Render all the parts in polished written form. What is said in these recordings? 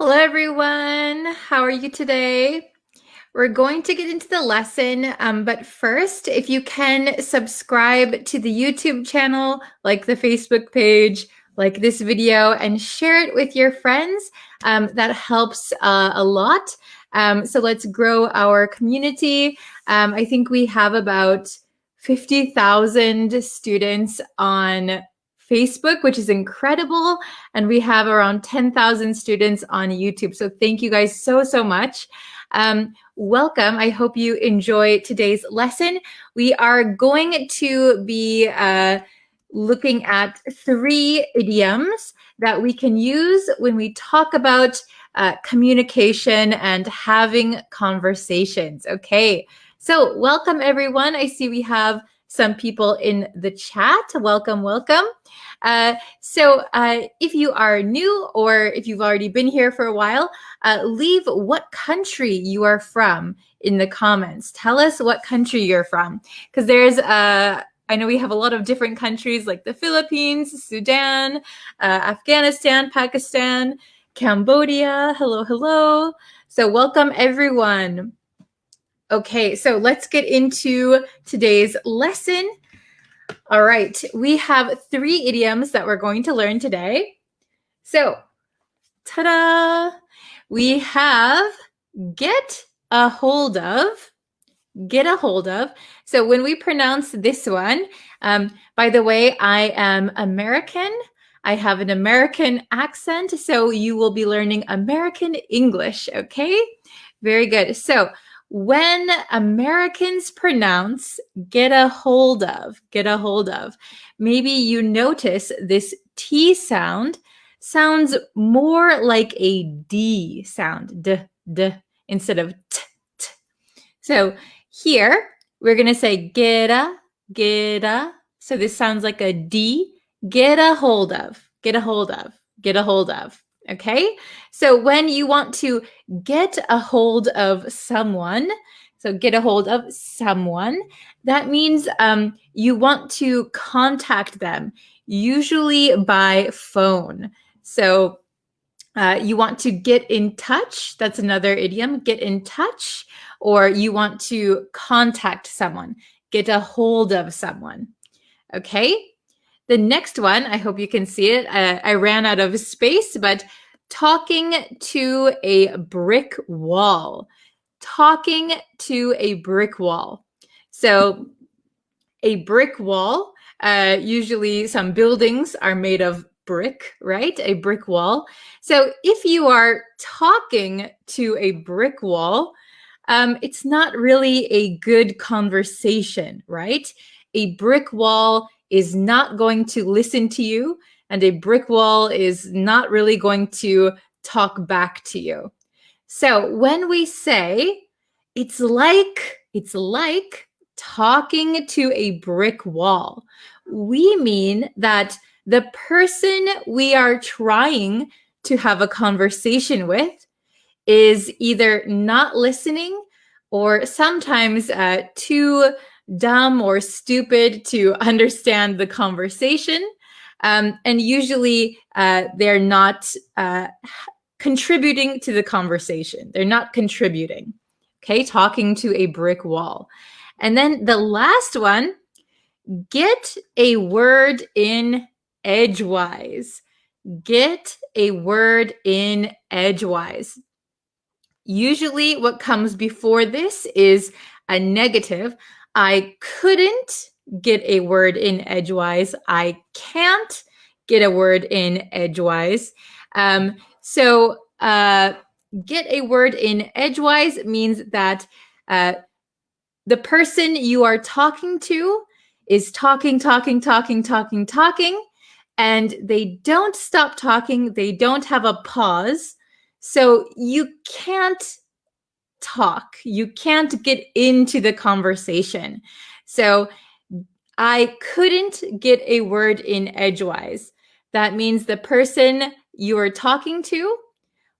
Hello, everyone. How are you today? We're going to get into the lesson, but first, if you can subscribe to the YouTube channel, like the Facebook page, like this video, and share it with your friends, that helps a lot. So let's grow our community. I think we have about 50,000 students on Facebook, which is incredible. And we have around 10,000 students on YouTube. So thank you guys so much. Welcome. I hope you enjoy today's lesson. We are going to be looking at 3 idioms that we can use when we talk about communication and having conversations. Okay, so welcome everyone. I see we have some people in the chat. Welcome. So if you are new or if you've already been here for a while, leave what country you are from in the comments. Tell us what country you're from, because there's I know we have a lot of different countries like the Philippines, Sudan, Afghanistan, Pakistan, Cambodia. Hello. So welcome everyone. Okay, so let's get into today's lesson. All right, we have 3 idioms that we're going to learn today. So, ta-da! We have get a hold of. Get a hold of. So when we pronounce this one, by the way, I am American. I have an American accent, so you will be learning American English, okay? Very good. So when Americans pronounce get a hold of, maybe you notice this T sound sounds more like a D sound, d, instead of t. So here, we're going to say get a. So this sounds like a D. Get a hold of. Okay? So when you want to get a hold of someone, that means you want to contact them, usually by phone. So you want to get in touch. That's another idiom, get in touch. Or you want to contact someone, get a hold of someone. Okay? The next one, I hope you can see it. I ran out of space, but talking to a brick wall. Talking to a brick wall. So a brick wall, usually some buildings are made of brick, right? A brick wall. So if you are talking to a brick wall, it's not really a good conversation, right? A brick wall is not going to listen to you, and a brick wall is not really going to talk back to you. So when we say it's like talking to a brick wall, we mean that the person we are trying to have a conversation with is either not listening or sometimes too dumb or stupid to understand the conversation. And usually they're not contributing to the conversation. They're not contributing. Okay, talking to a brick wall. And then the last one, get a word in edgewise. Get a word in edgewise. Usually what comes before this is a negative. I couldn't get a word in edgewise. I can't get a word in edgewise. So get a word in edgewise means that the person you are talking to is talking, and they don't stop talking. They don't have a pause. So you can't talk. You can't get into the conversation. So I couldn't get a word in edgewise. That means the person you are talking to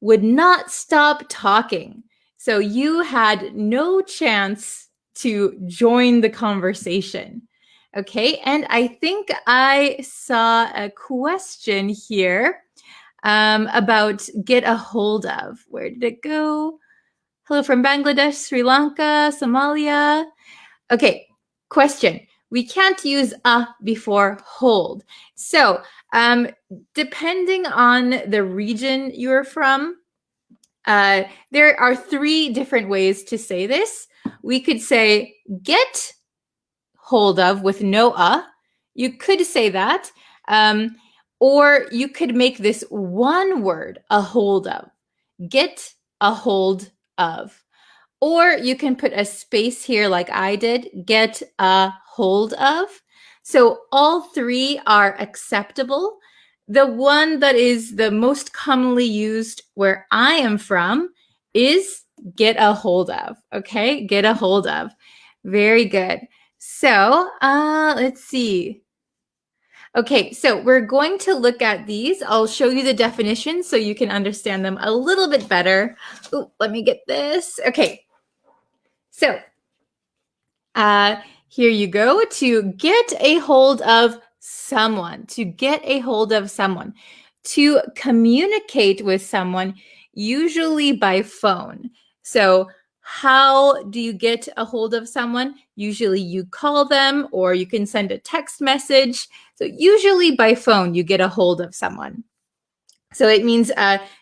would not stop talking. So you had no chance to join the conversation. Okay, and I think I saw a question here. about get a hold of. Where did it go? Hello from Bangladesh, Sri Lanka, Somalia. Okay, question. We can't use a before hold. So, depending on the region you're from, there are 3 different ways to say this. We could say get hold of with no You could say that. Or you could make this one word, a hold of. Get a hold of. Or you can put a space here like I did, get a hold of. So all 3 are acceptable. The one that is the most commonly used where I am from is get a hold of. Okay, get a hold of. Very good. So let's see. Okay, so we're going to look at these. I'll show you the definitions so you can understand them a little bit better. Oh, let me get this. Okay, so here you go. To get a hold of someone, to get a hold of someone, to communicate with someone, usually by phone. So how do you get a hold of someone? Usually you call them or you can send a text message. So usually by phone, you get a hold of someone. So it means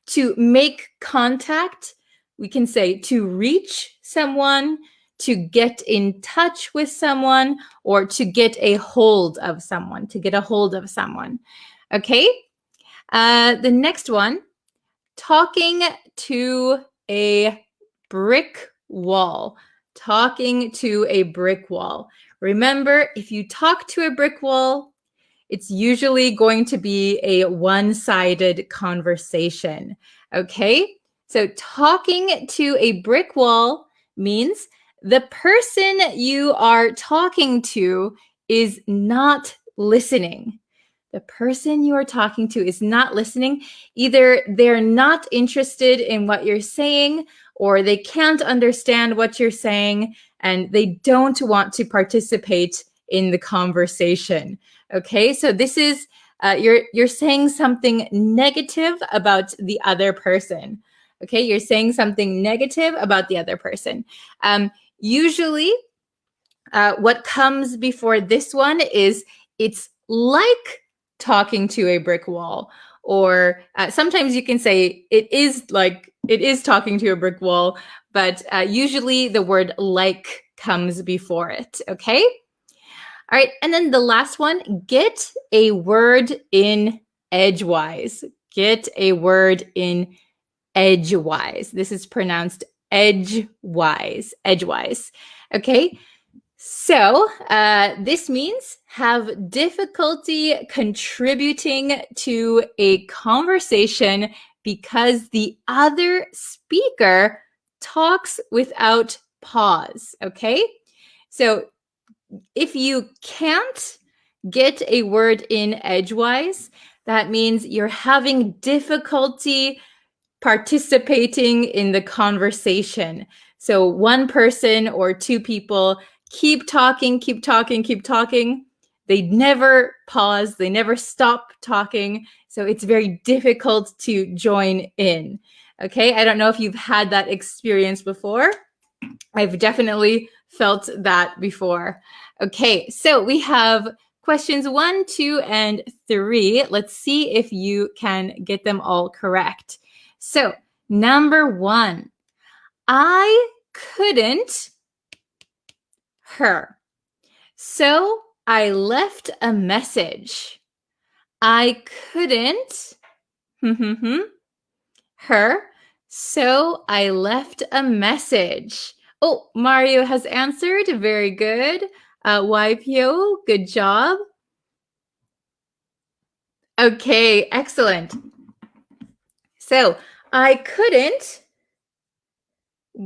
to make contact. We can say to reach someone, to get in touch with someone, or to get a hold of someone, to get a hold of someone. Okay? The next one, talking to a brick wall. Talking to a brick wall. Remember, if you talk to a brick wall, it's usually going to be a one-sided conversation. Okay? So talking to a brick wall means the person you are talking to is not listening. The person you are talking to is not listening. Either they're not interested in what you're saying, or they can't understand what you're saying, and they don't want to participate in the conversation. Okay, so this is you're saying something negative about the other person. Okay, you're saying something negative about the other person. Usually, what comes before this one is it's like talking to a brick wall, or sometimes you can say it is talking to a brick wall, but usually the word like comes before it. Okay. All right, and then the last one, get a word in edgewise. Get a word in edgewise. This is pronounced edgewise. Edgewise. Okay. So this means have difficulty contributing to a conversation because the other speaker talks without pause. Okay. So if you can't get a word in edgewise, that means you're having difficulty participating in the conversation. So one person or 2 people keep talking, keep talking, keep talking. They never pause, they never stop talking. So it's very difficult to join in. Okay, I don't know if you've had that experience before. I've definitely felt that before. Okay, so we have questions 1, 2, and 3. Let's see if you can get them all correct. So, number 1, I couldn't her. So I left a message. I couldn't her. So I left a message. Oh, Mario has answered. Very good. YPO, good job. Okay, excellent. So I couldn't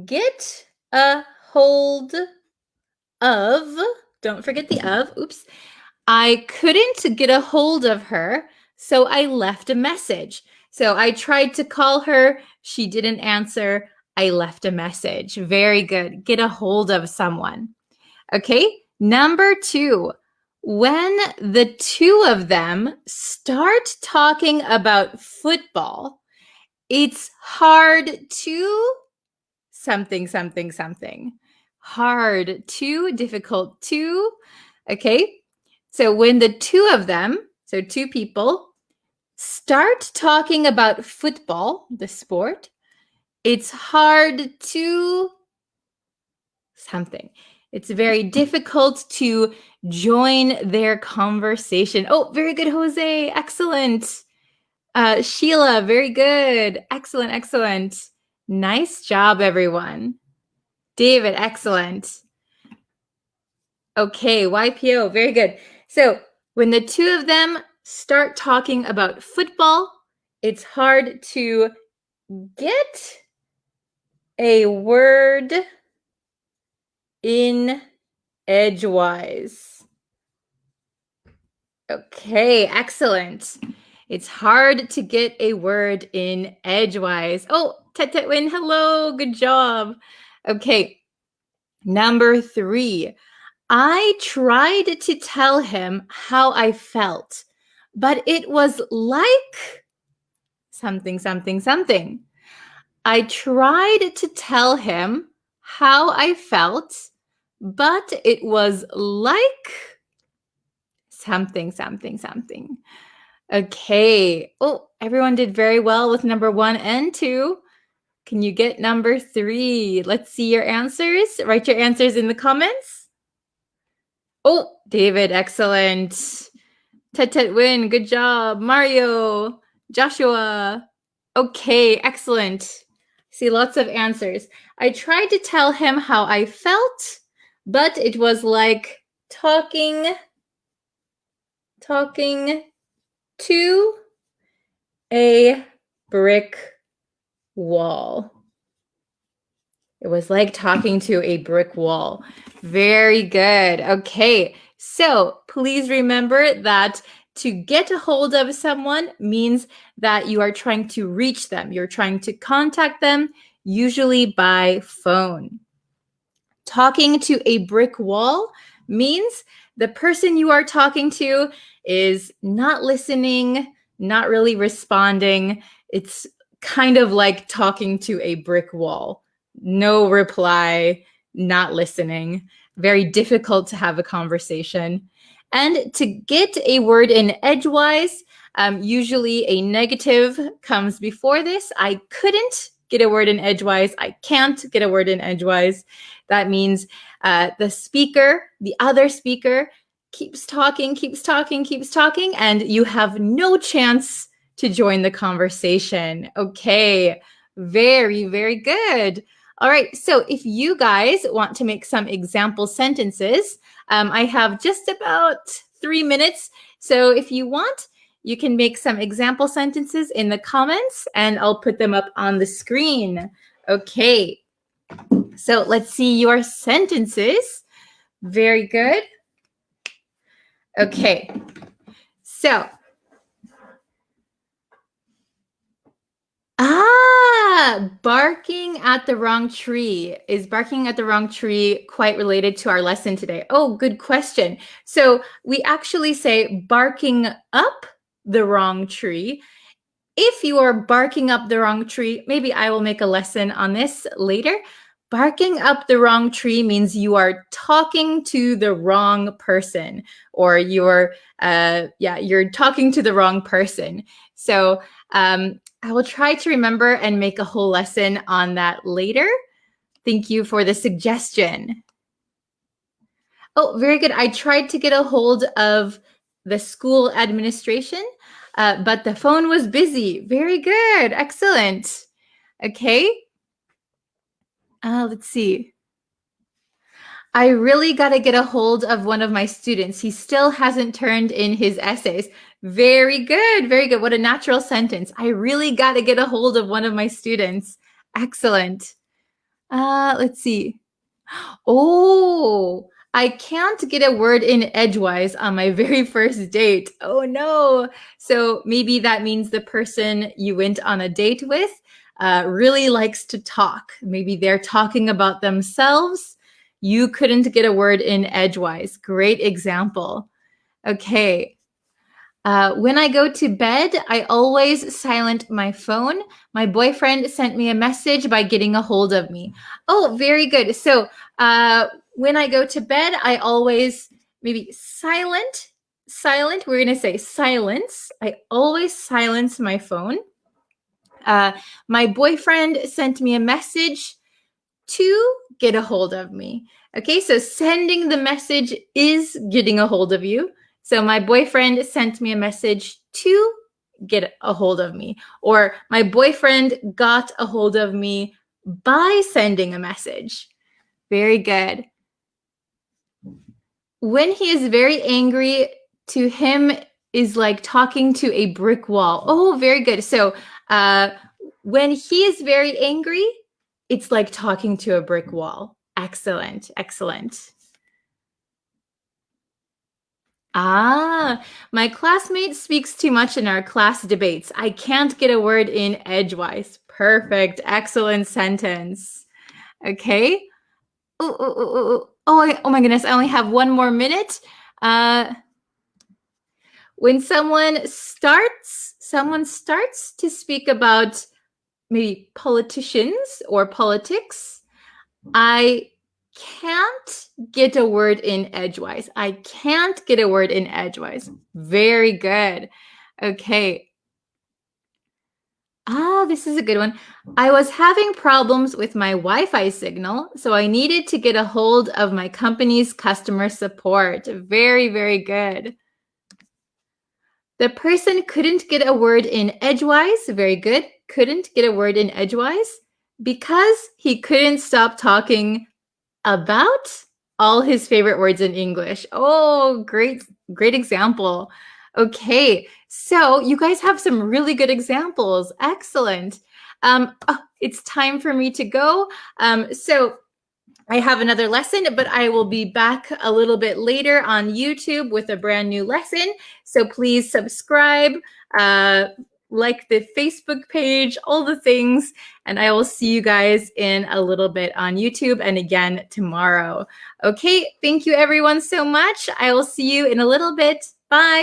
get a hold of, don't forget the of, oops. I couldn't get a hold of her, so I left a message. So I tried to call her, she didn't answer, I left a message. Very good. Get a hold of someone. Okay, number 2. When the two of them start talking about football, it's hard to something, something, something. Hard to, difficult to. Okay. So when the two of them, so two people, start talking about football, the sport, it's hard to something. It's very difficult to join their conversation. Oh, very good, Jose. Excellent. Sheila, very good. Excellent, excellent. Nice job, everyone. David, excellent. Okay, YPO, very good. So when the two of them start talking about football, it's hard to get a word in edgewise. Okay, excellent. It's hard to get a word in edgewise. Oh, Tetwin, hello, good job. Okay, number 3. I tried to tell him how I felt, but it was like something, something, something. I tried to tell him how I felt, but it was like something, something, something. Okay. Oh, everyone did very well with number 1 and 2. Can you get number 3? Let's see your answers. Write your answers in the comments. Oh, David, excellent. Tet win, good job. Mario, Joshua. Okay, excellent. See lots of answers. I tried to tell him how I felt, but it was like talking to a brick wall. It was like talking to a brick wall. Very good. Okay, so please remember that to get a hold of someone means that you are trying to reach them. You're trying to contact them, usually by phone. Talking to a brick wall means the person you are talking to is not listening, not really responding. It's kind of like talking to a brick wall. No reply, not listening. Very difficult to have a conversation. And to get a word in edgewise, usually a negative comes before this. I couldn't get a word in edgewise. I can't get a word in edgewise. That means the speaker, the other speaker, keeps talking, and you have no chance to join the conversation. Okay, very, very good. All right, so if you guys want to make some example sentences, I have just about 3 minutes. So if you want, you can make some example sentences in the comments and I'll put them up on the screen. Okay, so let's see your sentences. Very good. Okay, so barking at the wrong tree. Is barking at the wrong tree quite related to our lesson today? Oh, good question. So we actually say barking up the wrong tree. If you are barking up the wrong tree, maybe I will make a lesson on this later. Barking up the wrong tree means you are talking to the wrong person, or you're talking to the wrong person. So I will try to remember and make a whole lesson on that later. Thank you for the suggestion. Oh, very good. I tried to get a hold of the school administration, but the phone was busy. Very good. Excellent. Okay. Let's see. I really got to get a hold of one of my students. He still hasn't turned in his essays. Very good. Very good. What a natural sentence. I really got to get a hold of one of my students. Excellent. Let's see. Oh, I can't get a word in edgewise on my very first date. Oh no. So maybe that means the person you went on a date with really likes to talk. Maybe they're talking about themselves. You couldn't get a word in edgewise. Great example. Okay. When I go to bed, I always silent my phone. My boyfriend sent me a message by getting a hold of me. Oh, very good. So when I go to bed, I always maybe silent. We're going to say silence. I always silence my phone. My boyfriend sent me a message to get a hold of me. Okay, so sending the message is getting a hold of you. So my boyfriend sent me a message to get a hold of me, or my boyfriend got a hold of me by sending a message. Very good. When he is very angry, to him is like talking to a brick wall. Oh, very good. So when he is very angry, it's like talking to a brick wall. Excellent, excellent. My classmate speaks too much in our class debates. I can't get a word in edgewise. Perfect, excellent sentence. Okay. Oh my goodness, I only have one more minute. When someone starts to speak about maybe politicians or politics, I can't get a word in edgewise. I can't get a word in edgewise. Very good. Okay. This is a good one. I was having problems with my Wi-Fi signal, so I needed to get a hold of my company's customer support. Very, very good. The person couldn't get a word in edgewise. Very good. Couldn't get a word in edgewise because he couldn't stop talking about all his favorite words in English. Oh, great example. Okay, so you guys have some really good examples. Excellent. It's time for me to go. So I have another lesson, but I will be back a little bit later on YouTube with a brand new lesson. So please subscribe, like the Facebook page, all the things, and I will see you guys in a little bit on YouTube and again tomorrow. Okay, thank you everyone so much. I will see you in a little bit. Bye.